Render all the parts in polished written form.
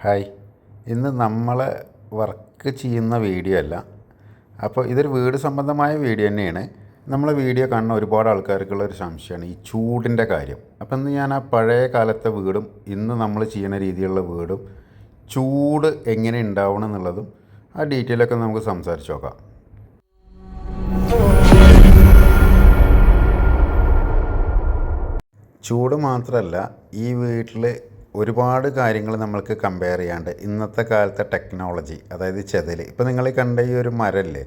Hi, ഇന്ന് നമ്മൾ work ചെയ്യുന്ന വീഡിയോ അല്ല. അപ്പോൾ ഇതൊരു വീട് സംബന്ധമായ വീഡിയോ തന്നെയാണ്. നമ്മളെ വീഡിയോ കാണുന്ന ഒരുപാട് ആൾക്കാർക്കുള്ള ഒരു സംശയമാണ് ഈ ചൂടിൻ്റെ കാര്യം. അപ്പോൾ ഇന്ന് ഞാൻ ആ പഴയ കാലത്തെ വീടും ഇന്ന് നമ്മൾ ചെയ്യുന്ന രീതിയിലുള്ള വീടും ചൂട് എങ്ങനെ ഉണ്ടാവണം എന്നുള്ളതും ആ ഡീറ്റെയിലൊക്കെ നമുക്ക് സംസാരിച്ച് നോക്കാം. ചൂട് മാത്രമല്ല, ഈ വീട്ടിൽ ഒരുപാട് കാര്യങ്ങൾ നമ്മൾക്ക് കമ്പയർ ചെയ്യാണ്ട് ഇന്നത്തെ കാലത്തെ ടെക്നോളജി, അതായത് ചെതൽ. ഇപ്പോൾ നിങ്ങൾ കണ്ട ഈ ഒരു മരമല്ലേ,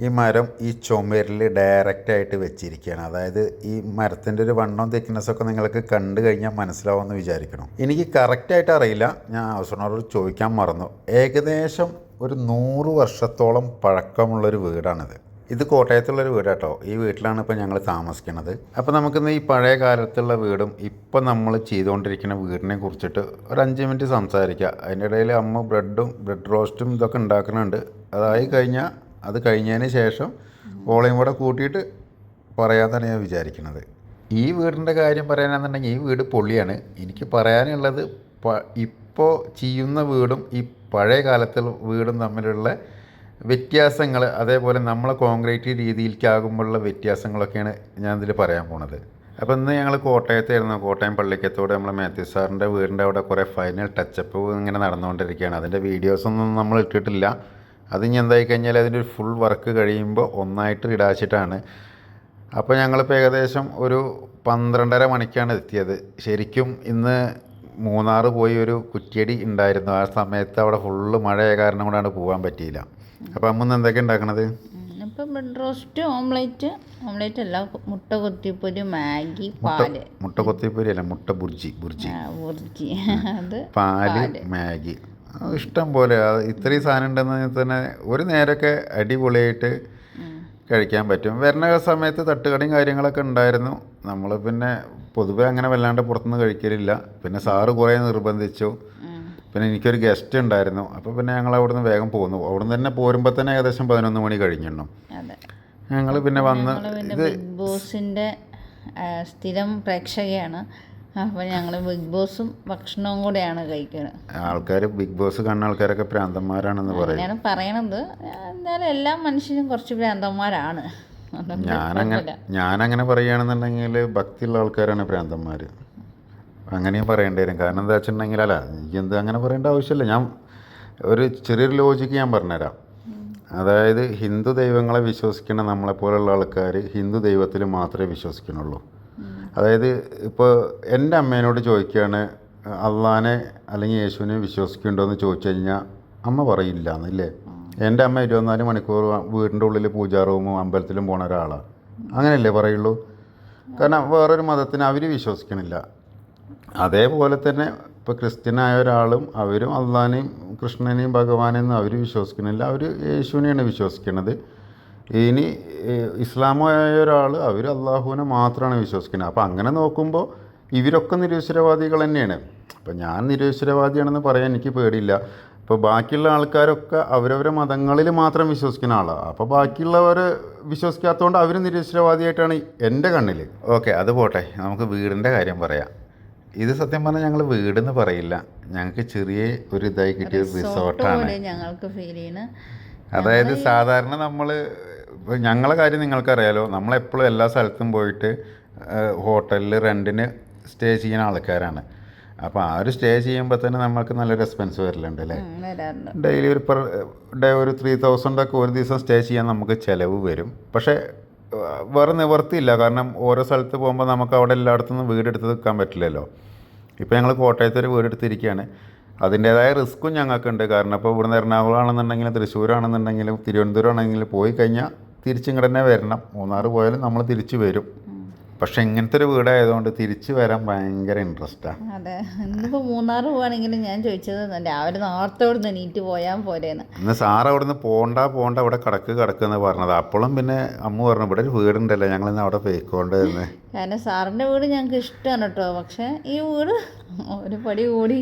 ഈ മരം ഈ ചുമരിൽ ഡയറക്റ്റായിട്ട് വെച്ചിരിക്കുകയാണ്. അതായത് ഈ മരത്തിൻ്റെ ഒരു വണ്ണം തിക്നെസ്സൊക്കെ നിങ്ങൾക്ക് കണ്ടു കഴിഞ്ഞാൽ മനസ്സിലാവുമെന്ന് വിചാരിക്കണം. എനിക്ക് കറക്റ്റായിട്ട് അറിയില്ല, ഞാൻ അവസരനോട് ചോദിക്കാൻ മറന്നു. ഏകദേശം ഒരു 100 വർഷത്തോളം പഴക്കമുള്ളൊരു വീടാണിത്. ഇത് കോട്ടയത്തുള്ളൊരു വീടാട്ടോ. ഈ വീട്ടിലാണ് ഇപ്പോൾ ഞങ്ങൾ താമസിക്കുന്നത്. അപ്പോൾ നമുക്കിന്ന് ഈ പഴയ കാലത്തുള്ള വീടും ഇപ്പം നമ്മൾ ചെയ്തുകൊണ്ടിരിക്കുന്ന വീടിനെ കുറിച്ചിട്ട് ഒരു 5 മിനിറ്റ് സംസാരിക്കാം. അതിൻ്റെ ഇടയിൽ അമ്മ ബ്രെഡ് റോസ്റ്റും ഇതൊക്കെ ഉണ്ടാക്കുന്നുണ്ട്. അത് കഴിഞ്ഞതിന് ശേഷം വോളിയം കൂടെ കൂട്ടിയിട്ട് പറയാമെന്നാണ് ഞാൻ വിചാരിക്കുന്നത്. ഈ വീടിൻ്റെ കാര്യം പറയാനാണെന്നുണ്ടെങ്കിൽ ഈ വീട് പൊള്ളിയാണ്. എനിക്ക് പറയാനുള്ളത് ഇപ്പോൾ ചെയ്യുന്ന വീടും ഈ പഴയ കാലത്തുള്ള വീടും തമ്മിലുള്ള വ്യത്യാസങ്ങൾ, അതേപോലെ നമ്മളെ കോൺക്രീറ്റ് രീതിയിലേക്കാകുമ്പോഴുള്ള വ്യത്യാസങ്ങളൊക്കെയാണ് ഞാൻ ഇതിൽ പറയാൻ പോണത്. അപ്പോൾ ഇന്ന് ഞങ്ങൾ കോട്ടയത്തായിരുന്നു. കോട്ടയം പള്ളിക്കത്തോട് നമ്മളെ മാത്യു സാറിൻ്റെ വീടിൻ്റെ അവിടെ കുറേ ഫൈനൽ ടച്ചപ്പ് ഇങ്ങനെ നടന്നുകൊണ്ടിരിക്കുകയാണ്. അതിൻ്റെ വീഡിയോസൊന്നും നമ്മൾ ഇട്ടിട്ടില്ല. അത് ഇനി എന്തായി കഴിഞ്ഞാൽ അതിൻ്റെ ഒരു ഫുൾ വർക്ക് കഴിയുമ്പോൾ ഒന്നായിട്ട് ഇടാച്ചിട്ടാണ്. അപ്പോൾ ഞങ്ങളിപ്പോൾ ഏകദേശം ഒരു 12:30 മണിക്കാണ് എത്തിയത്. ശരിക്കും ഇന്ന് മൂന്നാർ പോയി ഒരു കുറ്റിയടി ഉണ്ടായിരുന്നു. ആ സമയത്ത് അവിടെ ഫുള്ള് മഴയായ കാരണം കൊണ്ടാണ് പോകാൻ പറ്റിയില്ല. അപ്പോൾ അമ്മ എന്തൊക്കെ ഉണ്ടാക്കണത്? ഇപ്പം ബ്രെഡ് റോസ്റ്റ്, ഓംലേറ്റ് അല്ല, മുട്ട കൊത്തിപ്പൊരി, മാഗി, പാല്. മുട്ട കൊത്തിപ്പൊരി അല്ല, മുട്ട ബുർജി അത് പാല്, മാഗി, ഇഷ്ടം പോലെ. ഇത്രയും സാധനം ഉണ്ടെന്ന് തന്നെ ഒരു നേരമൊക്കെ അടിപൊളിയായിട്ട് കഴിക്കാൻ പറ്റും. വരുന്ന സമയത്ത് തട്ടുകടയും കാര്യങ്ങളൊക്കെ ഉണ്ടായിരുന്നു. നമ്മൾ പിന്നെ പൊതുവെ അങ്ങനെ വല്ലാണ്ട് പുറത്തുനിന്ന് കഴിക്കലില്ല. പിന്നെ സാറ് കുറേ നിർബന്ധിച്ചു. പിന്നെ എനിക്കൊരു ഗസ്റ്റ് ഉണ്ടായിരുന്നു. അപ്പോൾ പിന്നെ ഞങ്ങൾ അവിടെ നിന്ന് വേഗം പോന്നു. അവിടെ നിന്ന് തന്നെ പോരുമ്പോൾ തന്നെ ഏകദേശം 11 മണി കഴിഞ്ഞിരുന്നു. ഞങ്ങൾ പിന്നെ വന്ന് ബിഗ് ബോസിൻ്റെ സ്ഥിരം പ്രേക്ഷകയാണ്. അപ്പോൾ ഞങ്ങൾ ബിഗ് ബോസും ഭക്ഷണവും കൂടെയാണ് കഴിക്കുന്നത്. ആൾക്കാർ ബിഗ് ബോസ് കാണുന്ന ആൾക്കാരൊക്കെ പ്രാന്തന്മാരാണെന്ന് അങ്ങനെയാണ് പറയണത്. എന്തായാലും എല്ലാ മനുഷ്യരും കുറച്ച് പ്രാന്തന്മാരാണ്. ഞാനങ്ങനെ പറയുകയാണെന്നുണ്ടെങ്കിൽ ഭക്തിയുള്ള ആൾക്കാരാണ് പ്രാന്തന്മാർ. അങ്ങനെയും പറയേണ്ടി വരും. കാരണം എന്താ വെച്ചിട്ടുണ്ടെങ്കിൽ, അല്ല എനിക്കെന്ത് അങ്ങനെ പറയേണ്ട ആവശ്യമില്ല. ഞാൻ ഒരു ചെറിയൊരു ലോജിക്ക് ഞാൻ പറഞ്ഞുതരാം. അതായത് ഹിന്ദു ദൈവങ്ങളെ വിശ്വസിക്കുന്ന നമ്മളെപ്പോലുള്ള ആൾക്കാർ ഹിന്ദു ദൈവത്തിൽ മാത്രമേ വിശ്വസിക്കുന്നുള്ളൂ. അതായത് ഇപ്പോൾ എൻ്റെ അമ്മേനോട് ചോദിക്കുകയാണ് അള്ളാനെ അല്ലെങ്കിൽ യേശുവിനെ വിശ്വസിക്കുന്നുണ്ടോ എന്ന് ചോദിച്ചു കഴിഞ്ഞാൽ അമ്മ പറയില്ല എന്നല്ലേ. എൻ്റെ അമ്മ 24 മണിക്കൂർ വീടിൻ്റെ ഉള്ളിൽ പൂജാ റൂമും അമ്പലത്തിലും പോണ ഒരാളാണ്. അങ്ങനെയല്ലേ പറയുള്ളൂ. കാരണം വേറൊരു മതത്തിന് അവർ വിശ്വസിക്കണില്ല. അതേപോലെ തന്നെ ഇപ്പോൾ ക്രിസ്ത്യനായ ഒരാളും അവരും അള്ളാനെയും കൃഷ്ണനെയും ഭഗവാനെയൊന്നും അവർ വിശ്വസിക്കുന്നില്ല. അവർ യേശുവിനെയാണ് വിശ്വസിക്കുന്നത്. ഇനി ഇസ്ലാമായ ഒരാൾ അവർ അള്ളാഹുവിനെ മാത്രമാണ് വിശ്വസിക്കുന്നത്. അപ്പോൾ അങ്ങനെ നോക്കുമ്പോൾ ഇവരൊക്കെ നിരീശ്വരവാദികൾ തന്നെയാണ്. അപ്പോൾ ഞാൻ നിരീശ്വരവാദിയാണെന്ന് പറയാൻ എനിക്ക് പേടിയില്ല. ഇപ്പോൾ ബാക്കിയുള്ള ആൾക്കാരൊക്കെ അവരവരെ മതങ്ങളിൽ മാത്രം വിശ്വസിക്കുന്ന ആളാണ്. അപ്പോൾ ബാക്കിയുള്ളവർ വിശ്വസിക്കാത്തതുകൊണ്ട് അവർ നിരീശ്വരവാദിയായിട്ടാണ് എൻ്റെ കണ്ണിൽ. ഓക്കെ, അത് പോട്ടെ, നമുക്ക് വീടിൻ്റെ കാര്യം പറയാം. ഇത് സത്യം പറഞ്ഞാൽ ഞങ്ങൾ വീടെന്ന് പറയില്ല, ഞങ്ങൾക്ക് ചെറിയ ഒരു ഇതായി കിട്ടിയ റിസോർട്ടാണ് ഞങ്ങൾക്ക് ഫീൽ ചെയ്യുന്നത്. അതായത് സാധാരണ നമ്മൾ, ഞങ്ങളെ കാര്യം നിങ്ങൾക്കറിയാലോ, നമ്മളെപ്പോഴും എല്ലാ സ്ഥലത്തും പോയിട്ട് ഹോട്ടലിൽ റെൻറ്റിന് സ്റ്റേ ചെയ്യുന്ന ആൾക്കാരാണ്. അപ്പോൾ ആ ഒരു സ്റ്റേ ചെയ്യുമ്പോൾ തന്നെ നമ്മൾക്ക് നല്ലൊരു എക്സ്പെൻസ് വരലുണ്ട് അല്ലേ. ഡെയിലി ഒരു പെർ ഡേ ഒരു 3000 ഒക്കെ ഒരു ദിവസം സ്റ്റേ ചെയ്യാൻ നമുക്ക് ചിലവ് വരും. പക്ഷേ വേറെ നിവർത്തിയില്ല. കാരണം ഓരോ സ്ഥലത്ത് പോകുമ്പോൾ നമുക്ക് അവിടെ എല്ലായിടത്തുനിന്നും വീടെടുത്ത് നിൽക്കാൻ പറ്റില്ലല്ലോ. ഇപ്പോൾ ഞങ്ങൾ കോട്ടയത്തൊരു വീടെടുത്തിരിക്കുകയാണ്. അതിൻ്റേതായ റിസ്ക്കും ഞങ്ങൾക്കുണ്ട്. കാരണം ഇപ്പോൾ ഇവിടുന്ന് എറണാകുളം ആണെന്നുണ്ടെങ്കിലും തൃശ്ശൂരാണെന്നുണ്ടെങ്കിലും തിരുവനന്തപുരം ആണെങ്കിലും പോയി കഴിഞ്ഞാൽ തിരിച്ചിങ്ങോട്ട് തന്നെ വരണം. മൂന്നാർ പോയാലും നമ്മൾ തിരിച്ച് വരും. പക്ഷെ ഇങ്ങനത്തെ ഒരു വീടായതുകൊണ്ട് തിരിച്ച് വരാൻ ഭയങ്കര ഇൻട്രസ്റ്റാണ്. അതെ, ഇന്നിപ്പോൾ മൂന്നാർ പോവാണെങ്കിലും ഞാൻ ചോദിച്ചത് രാവിലെ നേരത്തോടെ നീറ്റ് പോയാൽ പോരേന്ന്. ഇന്ന് സാറ് അവിടെ നിന്ന് പോണ്ട ഇവിടെ കിടക്കുമെന്ന് പറഞ്ഞത്. അപ്പോഴും പിന്നെ അമ്മ പറഞ്ഞു ഇവിടെ ഒരു വീടുണ്ടല്ലോ, ഞങ്ങളിന്ന് അവിടെ പോയിക്കൊണ്ടിരുന്നത്. കാരണം സാറിൻ്റെ വീട് ഞങ്ങൾക്ക് ഇഷ്ടമാണ് കേട്ടോ. പക്ഷേ ഈ വീട് ഒരു പടി കൂടി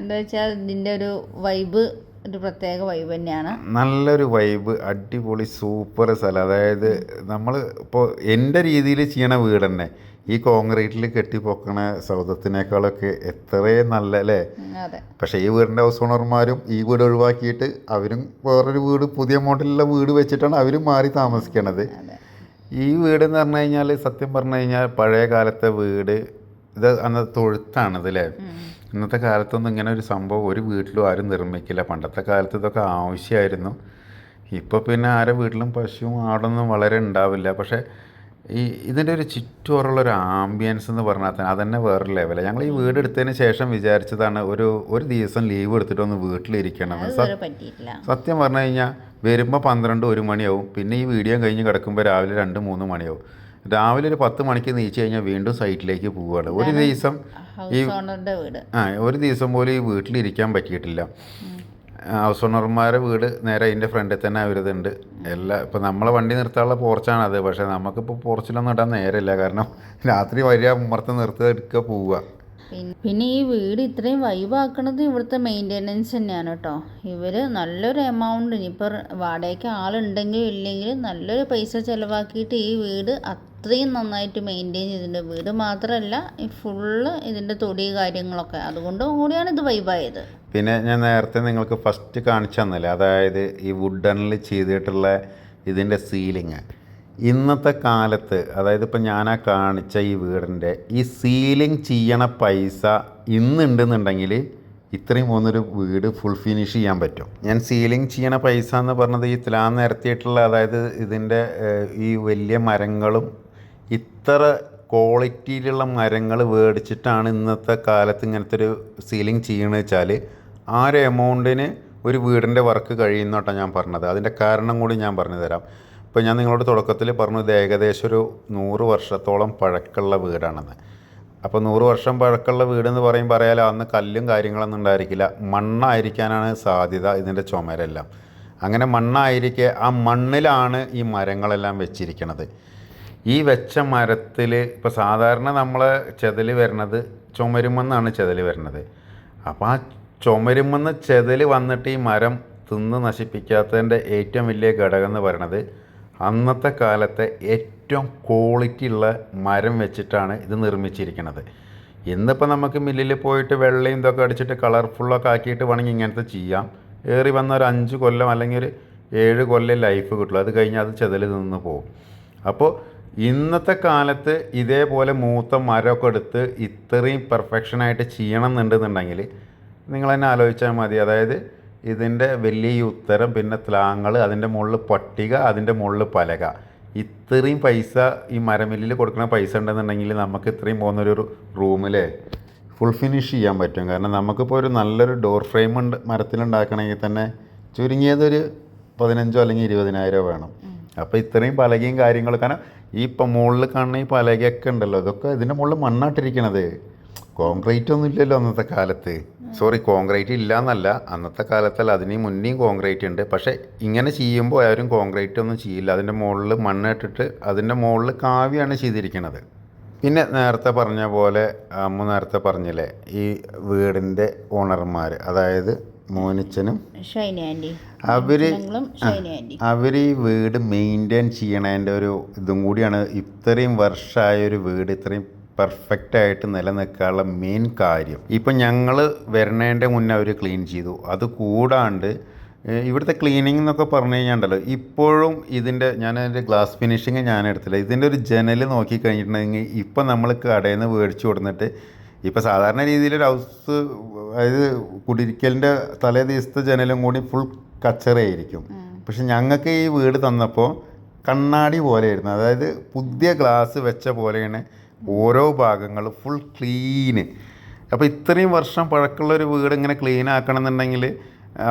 എന്താ വെച്ചാൽ ഇതിൻ്റെ ഒരു വൈബ് ഒരു പ്രത്യേക വൈബ് തന്നെയാണ്. നല്ലൊരു വൈബ്, അടിപൊളി സൂപ്പർ സ്ഥലം. അതായത് നമ്മൾ ഇപ്പോൾ എൻ്റെ രീതിയിൽ ചെയ്യണ വീട് തന്നെ. ഈ കോൺക്രീറ്റിൽ കെട്ടിപ്പൊക്കണ സൗധത്തിനേക്കാളൊക്കെ എത്രയും നല്ല അല്ലേ. അതെ. പക്ഷേ ഈ വീടിൻ്റെ ഹൗസ് ഓണർമാരും ഈ വീട് ഒഴിവാക്കിയിട്ട് അവരും വേറൊരു വീട് പുതിയ മോഡലിലുള്ള വീട് വെച്ചിട്ടാണ് അവരും മാറി താമസിക്കണത്. ഈ വീടെന്ന് പറഞ്ഞു കഴിഞ്ഞാൽ സത്യം പറഞ്ഞു കഴിഞ്ഞാൽ പഴയ കാലത്തെ വീട്, ഇത് അന്നത്തെ തൊഴുത്താണത് അല്ലേ. ഇന്നത്തെ കാലത്തൊന്നും ഇങ്ങനെ ഒരു സംഭവം ഒരു വീട്ടിലും ആരും നിർമ്മിക്കില്ല. പണ്ടത്തെ കാലത്ത് ഇതൊക്കെ ആവശ്യമായിരുന്നു. ഇപ്പോൾ പിന്നെ ആരെ വീട്ടിലും പശുവും ആടൊന്നും വളരെ ഉണ്ടാവില്ല. പക്ഷേ ഇതിൻ്റെ ഒരു ചുറ്റുപാടുള്ളൊരു ആംബിയൻസ് എന്ന് പറഞ്ഞാൽ തന്നെ അതന്നെ വേറൊരു ലെവലാണ്. ഞങ്ങൾ ഈ വീട് എടുത്തതിന് ശേഷം വിചാരിച്ചതാണ് ഒരു ദിവസം ലീവ് എടുത്തിട്ടൊന്ന് വീട്ടിലിരിക്കണം. സത്യം പറഞ്ഞു കഴിഞ്ഞാൽ വരുമ്പോൾ 12-1 മണിയാവും. പിന്നെ ഈ വീഡിയോ കഴിഞ്ഞ് കിടക്കുമ്പോൾ രാവിലെ 2-3 മണിയാവും. രാവിലെ ഒരു 10 മണിക്ക് നീച്ച് കഴിഞ്ഞാൽ വീണ്ടും സൈറ്റിലേക്ക് പോവുകയാണ്. ഒരു ദിവസം ഒരു ദിവസം പോലും ഈ വീട്ടിലിരിക്കാൻ പറ്റിയിട്ടില്ല. ഹൗസ് ഓണർമാരുടെ വീട് നേരെ അതിൻ്റെ ഫ്രണ്ടിൽ തന്നെ അവരിതുണ്ട്. ഇപ്പോൾ നമ്മളെ വണ്ടി നിർത്താനുള്ള പോർച്ചാണത്. പക്ഷേ നമുക്കിപ്പോൾ പോർച്ചിലൊന്നും ഇടാൻ നേരമില്ല. കാരണം രാത്രി വരിക, ഉമ്മർത്ത് നിർത്തുക, എടുക്കുക, പോവുക. പിന്നെ ഈ വീട് ഇത്രയും വൈബാക്കണത് ഇവിടുത്തെ മെയിൻ്റെനൻസ് തന്നെയാണ് കേട്ടോ. ഇവർ നല്ലൊരു എമൗണ്ട്, ഇനിയിപ്പോൾ വാടകയ്ക്ക് ആളുണ്ടെങ്കിലും ഇല്ലെങ്കിലും നല്ലൊരു പൈസ ചിലവാക്കിയിട്ട് ഈ വീട് അത്രയും നന്നായിട്ട് മെയിൻറ്റെയിൻ ചെയ്തിട്ടുണ്ട്. വീട് മാത്രമല്ല ഈ ഫുള്ള് ഇതിൻ്റെ തൊടി കാര്യങ്ങളൊക്കെ, അതുകൊണ്ട് കൂടിയാണ് ഇത് വൈബായത്. പിന്നെ ഞാൻ നേരത്തെ നിങ്ങൾക്ക് ഫസ്റ്റ് കാണിച്ചു തന്നില്ലേ, അതായത് ഈ വുഡനിൽ ചെയ്തിട്ടുള്ള ഇതിൻ്റെ സീലിങ്. ഇന്നത്തെ കാലത്ത് അതായത് ഇപ്പം ഞാൻ കാണിച്ച ഈ വീടിൻ്റെ ഈ സീലിംഗ് ചെയ്യണ പൈസ ഇന്നുണ്ടെന്നുണ്ടെങ്കിൽ ഇത്രയും പോകുന്നൊരു വീട് ഫുൾ ഫിനിഷ് ചെയ്യാൻ പറ്റും. ഞാൻ സീലിംഗ് ചെയ്യണ പൈസ എന്ന് പറഞ്ഞത് ഈ തിലാൻ നിരത്തിയിട്ടുള്ള, അതായത് ഇതിൻ്റെ ഈ വലിയ മരങ്ങളും ഇത്ര ക്വാളിറ്റിയിലുള്ള മരങ്ങൾ മേടിച്ചിട്ടാണ് ഇന്നത്തെ കാലത്ത് ഇങ്ങനത്തെ ഒരു സീലിംഗ് ചെയ്യണമെന്ന് വെച്ചാൽ ആ ഒരു എമൗണ്ടിന് ഒരു വീടിൻ്റെ വർക്ക് കഴിയുന്നോട്ടാണ് ഞാൻ പറഞ്ഞത്. അതിൻ്റെ കാരണം കൂടി ഞാൻ പറഞ്ഞു തരാം. ഇപ്പോൾ ഞാൻ നിങ്ങളോട് തുടക്കത്തിൽ പറഞ്ഞു ഇത് ഏകദേശം ഒരു 100 വർഷത്തോളം പഴക്കമുള്ള വീടാണെന്ന്. അപ്പോൾ 100 വർഷം പഴക്കമുള്ള വീടെന്ന് പറയാലോ, അന്ന് കല്ലും കാര്യങ്ങളൊന്നും ഉണ്ടായിരിക്കില്ല, മണ്ണായിരിക്കാനാണ് സാധ്യത ഇതിൻ്റെ ചുമരെല്ലാം. അങ്ങനെ മണ്ണായിരിക്കെ ആ മണ്ണിലാണ് ഈ മരങ്ങളെല്ലാം വെച്ചിരിക്കുന്നത്. ഈ വെച്ച മരത്തിൽ ഇപ്പോൾ സാധാരണ നമ്മളെ ചെതൽ വരുന്നത് ചുമരുമെന്നാണ് ചെതൽ വരുന്നത്. അപ്പോൾ ആ ചുമരുമെന്ന് ചെതൽ വന്നിട്ട് ഈ മരം തിന്ന് നശിപ്പിക്കാത്തതിൻ്റെ ഏറ്റവും വലിയ ഘടകം എന്ന് പറയുന്നത് അന്നത്തെ കാലത്തെ ഏറ്റവും ക്വാളിറ്റി ഉള്ള മരം വെച്ചിട്ടാണ് ഇത് നിർമ്മിച്ചിരിക്കുന്നത്. ഇന്നിപ്പോൾ നമുക്ക് മില്ലിൽ പോയിട്ട് വെള്ളയും ഇതൊക്കെ അടിച്ചിട്ട് കളർഫുള്ളൊക്കെ ആക്കിയിട്ട് വേണമെങ്കിൽ ഇങ്ങനത്തെ ചെയ്യാം. ഏറി വന്ന ഒരു 5 കൊല്ലം അല്ലെങ്കിൽ ഒരു 7 കൊല്ലം ലൈഫ് കിട്ടുള്ളൂ. അത് കഴിഞ്ഞാൽ അത് ചെതൽ നിന്ന് പോകും. അപ്പോൾ ഇന്നത്തെ കാലത്ത് ഇതേപോലെ മൂത്ത മരമൊക്കെ എടുത്ത് ഇത്രയും പെർഫെക്ഷനായിട്ട് ചെയ്യണം എന്നുണ്ടെന്നുണ്ടെങ്കിൽ നിങ്ങൾ തന്നെ ആലോചിച്ചാൽ മതി. അതായത് ഇതിൻ്റെ വലിയ ഉത്തരം, പിന്നെ ത്ലാങ്ങൾ, അതിൻ്റെ മുകളിൽ പട്ടിക, അതിൻ്റെ മുകളിൽ പലക, ഇത്രയും പൈസ ഈ മരമില്ലിൽ കൊടുക്കുന്ന പൈസ ഉണ്ടെന്നുണ്ടെങ്കിൽ നമുക്ക് ഇത്രയും പോകുന്നൊരു റൂമിൽ ഫുൾ ഫിനിഷ് ചെയ്യാൻ പറ്റും. കാരണം നമുക്കിപ്പോൾ ഒരു നല്ലൊരു ഡോർ ഫ്രെയിം മരത്തിലുണ്ടാക്കണമെങ്കിൽ തന്നെ ചുരുങ്ങിയതൊരു 15,000 അല്ലെങ്കിൽ 20,000 വേണം. അപ്പോൾ ഇത്രയും പലകയും കാര്യങ്ങളും, കാരണം ഈ ഇപ്പം മുകളിൽ കാണുന്ന ഈ പലകയൊക്കെ ഉണ്ടല്ലോ, ഇതൊക്കെ ഇതിൻ്റെ മുകളിൽ മണ്ണായിട്ടിരിക്കണത്. കോൺക്രീറ്റ് ഒന്നും ഇല്ലല്ലോ അന്നത്തെ കാലത്ത്. കോൺക്രീറ്റ് ഇല്ല എന്നല്ല, അന്നത്തെ കാലത്തല്ല, അതിന് മുന്നേയും കോൺക്രീറ്റ് ഉണ്ട്. പക്ഷേ ഇങ്ങനെ ചെയ്യുമ്പോൾ ആരും കോൺക്രീറ്റ് ഒന്നും ചെയ്യില്ല. അതിൻ്റെ മുകളിൽ മണ്ണിട്ടിട്ട് അതിൻ്റെ മുകളിൽ കാവ്യാണ് ചെയ്തിരിക്കുന്നത്. പിന്നെ നേരത്തെ പറഞ്ഞ പോലെ അമ്മ നേരത്തെ പറഞ്ഞില്ലേ, ഈ വീടിൻ്റെ ഓണർമാർ, അതായത് മോനിച്ചനും അവർ ഈ വീട് മെയിൻറ്റെയിൻ ചെയ്യണതിൻ്റെ ഒരു ഇതും കൂടിയാണ് ഇത്രയും വർഷമായൊരു വീട് ഇത്രയും പെർഫെക്റ്റായിട്ട് നിലനിൽക്കാനുള്ള മെയിൻ കാര്യം. ഇപ്പം ഞങ്ങൾ വരണേൻ്റെ മുന്നേ അവർ ക്ലീൻ ചെയ്തു. അത് കൂടാണ്ട് ഇവിടുത്തെ ക്ലീനിങ് എന്നൊക്കെ പറഞ്ഞു കഴിഞ്ഞാൽ ഉണ്ടല്ലോ, ഇപ്പോഴും ഞാനതിൻ്റെ ഗ്ലാസ് ഫിനിഷിങ് ഞാൻ എടുത്തില്ല. ഇതിൻ്റെ ഒരു ജനൽ നോക്കി കഴിഞ്ഞിട്ടുണ്ടെങ്കിൽ ഇപ്പം നമ്മൾ കടയിൽ നിന്ന് മേടിച്ചു കൊടുത്തിട്ട്, ഇപ്പോൾ സാധാരണ രീതിയിലൊരു ഹൗസ്, അതായത് കുടിരിക്കലിൻ്റെ തലേ ദിവസത്തെ ജനലും കൂടി ഫുൾ കച്ചറയായിരിക്കും. പക്ഷെ ഞങ്ങൾക്ക് ഈ വീട് തന്നപ്പോൾ കണ്ണാടി പോലെയായിരുന്നു. അതായത് പുതിയ ഗ്ലാസ് വെച്ച പോലെയാണ് ഓരോ ഭാഗങ്ങളും ഫുൾ ക്ലീന്. അപ്പോൾ ഇത്രയും വർഷം പഴക്കമുള്ളൊരു വീട് ഇങ്ങനെ ക്ലീൻ ആക്കണം എന്നുണ്ടെങ്കിൽ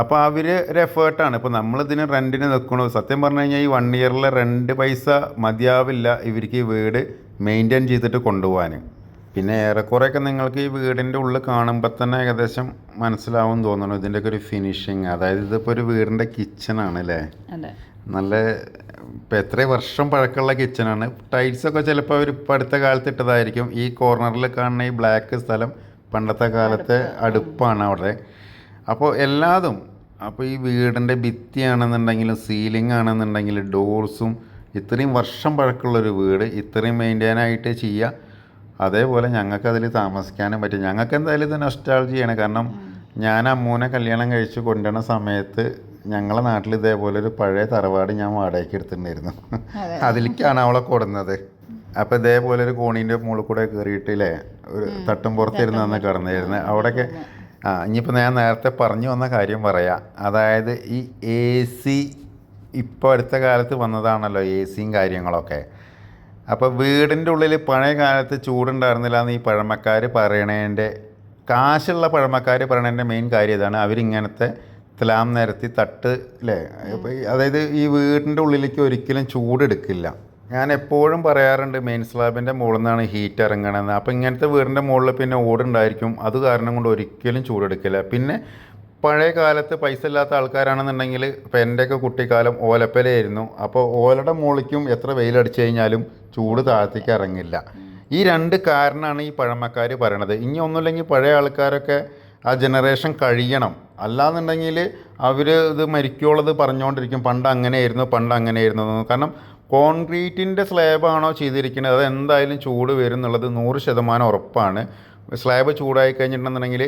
അപ്പോൾ അവർ ഒരു എഫേർട്ടാണ്. ഇപ്പോൾ നമ്മളിതിന് റെൻറ്റിന് നിൽക്കണു. സത്യം പറഞ്ഞു കഴിഞ്ഞാൽ ഈ 1 ഇയറിലെ റെൻറ്റ് പൈസ മതിയാവില്ല ഇവർക്ക് ഈ വീട് മെയിൻറ്റെയിൻ ചെയ്തിട്ട് കൊണ്ടുപോകാൻ. പിന്നെ ഏറെക്കുറെയൊക്കെ നിങ്ങൾക്ക് ഈ വീടിൻ്റെ ഉള്ളിൽ കാണുമ്പോൾ തന്നെ ഏകദേശം മനസ്സിലാവും തോന്നുന്നു ഇതിൻ്റെയൊക്കെ ഒരു ഫിനിഷിങ്. അതായത് ഇതിപ്പോൾ ഒരു വീടിൻ്റെ കിച്ചണാണ് അല്ലേ, നല്ല ഇപ്പോൾ എത്രയും വർഷം പഴക്കമുള്ള കിച്ചണാണ്. ടൈൽസൊക്കെ ചിലപ്പോൾ അവർ ഇപ്പോൾ അടുത്ത കാലത്ത് ഇട്ടതായിരിക്കും. ഈ കോർണറിൽ കാണുന്ന ഈ ബ്ലാക്ക് സ്ഥലം പണ്ടത്തെ കാലത്തെ അടുപ്പാണ് അവിടെ. അപ്പോൾ എല്ലാതും, അപ്പോൾ ഈ വീടിൻ്റെ ഭിത്തിയാണെന്നുണ്ടെങ്കിലും സീലിംഗ് ആണെന്നുണ്ടെങ്കിലും ഡോർസും, ഇത്രയും വർഷം പഴക്കമുള്ളൊരു വീട് ഇത്രയും മെയിൻറ്റെയിനായിട്ട് ചെയ്യുക. അതേപോലെ ഞങ്ങൾക്ക് അതിൽ താമസിക്കാനും പറ്റും. ഞങ്ങൾക്ക് എന്തായാലും ഇത് നൊസ്റ്റാൾജിയാണ്. കാരണം ഞാൻ അമ്മൂനെ കല്യാണം കഴിച്ച് കൊണ്ടുവരുന്ന സമയത്ത് ഞങ്ങളെ നാട്ടിൽ ഇതേപോലെ ഒരു പഴയ തറവാട് ഞാൻ വാടകയ്ക്ക് എടുത്തിട്ടുണ്ടായിരുന്നു. അതിലേക്കാണ് അവളെ കൊടുന്നത്. അപ്പോൾ ഇതേപോലെ ഒരു കോണീൻ്റെ മുകളിൽ കൂടെ കയറിയിട്ടില്ലേ, ഒരു തട്ടും പുറത്തിരുന്ന് അന്ന് കിടന്നിരുന്നത് അവിടെയൊക്കെ. ഇനിയിപ്പോൾ ഞാൻ നേരത്തെ പറഞ്ഞു വന്ന കാര്യം പറയാം. അതായത് ഈ AC ഇപ്പോൾ അടുത്ത കാലത്ത് വന്നതാണല്ലോ സിയും കാര്യങ്ങളൊക്കെ. അപ്പോൾ വീടിൻ്റെ ഉള്ളിൽ പഴയ കാലത്ത് ചൂടുണ്ടായിരുന്നില്ല എന്ന് ഈ പഴമക്കാർ പറയണതിൻ്റെ, കാശുള്ള പഴമക്കാർ പറയണതിൻ്റെ മെയിൻ കാര്യം ഇതാണ്. അവരിങ്ങനത്തെ സ്ലാം നിരത്തി തട്ട് അല്ലേ, അതായത് ഈ വീടിൻ്റെ ഉള്ളിലേക്ക് ഒരിക്കലും ചൂടെടുക്കില്ല. ഞാൻ എപ്പോഴും പറയാറുണ്ട് മെയിൻ സ്ലാബിൻ്റെ മുകളിൽ നിന്നാണ് ഹീറ്റ് ഇറങ്ങണമെന്ന്. അപ്പോൾ ഇങ്ങനത്തെ വീടിൻ്റെ മുകളിൽ പിന്നെ ഓടുണ്ടായിരിക്കും, അത് കാരണം കൊണ്ട് ഒരിക്കലും ചൂടെടുക്കില്ല. പിന്നെ പഴയ കാലത്ത് പൈസ ഇല്ലാത്ത ആൾക്കാരാണെന്നുണ്ടെങ്കിൽ, ഇപ്പോൾ എൻ്റെയൊക്കെ കുട്ടിക്കാലം ഓലപ്പലയായിരുന്നു. അപ്പോൾ ഓലയുടെ മുകളിലേക്കും എത്ര വെയിലടിച്ചു കഴിഞ്ഞാലും ചൂട് താഴത്തേക്ക് ഇറങ്ങില്ല. ഈ രണ്ട് കാരണമാണ് ഈ പഴമക്കാർ പറയണത്. ഇനി ഒന്നുമില്ലെങ്കിൽ പഴയ ആൾക്കാരൊക്കെ ആ ജനറേഷൻ കഴിയണം, അല്ലാന്നുണ്ടെങ്കിൽ അവർ ഇത് മരിക്കുള്ളത് പറഞ്ഞുകൊണ്ടിരിക്കും പണ്ട് അങ്ങനെയായിരുന്നു പണ്ട് അങ്ങനെയായിരുന്നു. കാരണം കോൺക്രീറ്റിൻ്റെ സ്ലാബാണോ ചെയ്തിരിക്കുന്നത് അത് എന്തായാലും ചൂട് വരും എന്നുള്ളത് 100% ഉറപ്പാണ്. സ്ലാബ് ചൂടായി കഴിഞ്ഞിട്ടുണ്ടെന്നുണ്ടെങ്കിൽ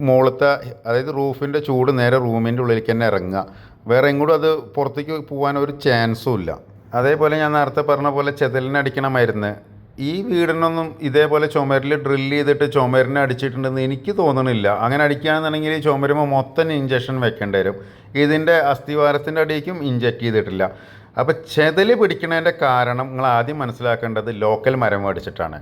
മുകളിലത്തെ അതായത് റൂഫിൻ്റെ ചൂട് നേരെ റൂമിൻ്റെ ഉള്ളിലേക്ക് തന്നെ ഇറങ്ങുക, വേറെ എങ്ങോട്ടും അത് പുറത്തേക്ക് പോകാൻ ഒരു ചാൻസും ഇല്ല. അതേപോലെ ഞാൻ നേരത്തെ പറഞ്ഞ പോലെ ചെതലിനടിക്കണ മരുന്ന് ഈ വീടിനൊന്നും ഇതേപോലെ ചുമരിൽ ഡ്രില്ല് ചെയ്തിട്ട് ചുമരിനെ അടിച്ചിട്ടുണ്ടെന്ന് എനിക്ക് തോന്നണില്ല. അങ്ങനെ അടിക്കുകയാണെന്നുണ്ടെങ്കിൽ ഈ ചുമരുമ്പോൾ മൊത്തം ഇഞ്ചക്ഷൻ വെക്കേണ്ടി വരും. ഇതിൻ്റെ അസ്ഥിവാരത്തിൻ്റെ അടിയിലേക്കും ഇഞ്ചക്ട് ചെയ്തിട്ടില്ല. അപ്പോൾ ചെതൽ പിടിക്കുന്നതിൻ്റെ കാരണം നിങ്ങൾ ആദ്യം മനസ്സിലാക്കേണ്ടത് ലോക്കൽ മരം മേടിച്ചിട്ടാണ്.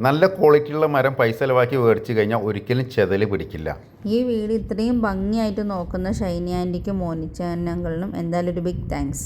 നല്ല ക്വാളിറ്റിയുള്ള മരം പൈസ ചിലവാക്കി മേടിച്ച് കഴിഞ്ഞാൽ ഒരിക്കലും ചെതൽ പിടിക്കില്ല. ഈ വീട് ഇത്രയും ഭംഗിയായിട്ട് നോക്കുന്ന ഷൈനി ആൻറ്റിക്കും മോനിച്ച അങ്കിളിനും എന്തായാലും ഒരു ബിഗ് താങ്ക്സ്.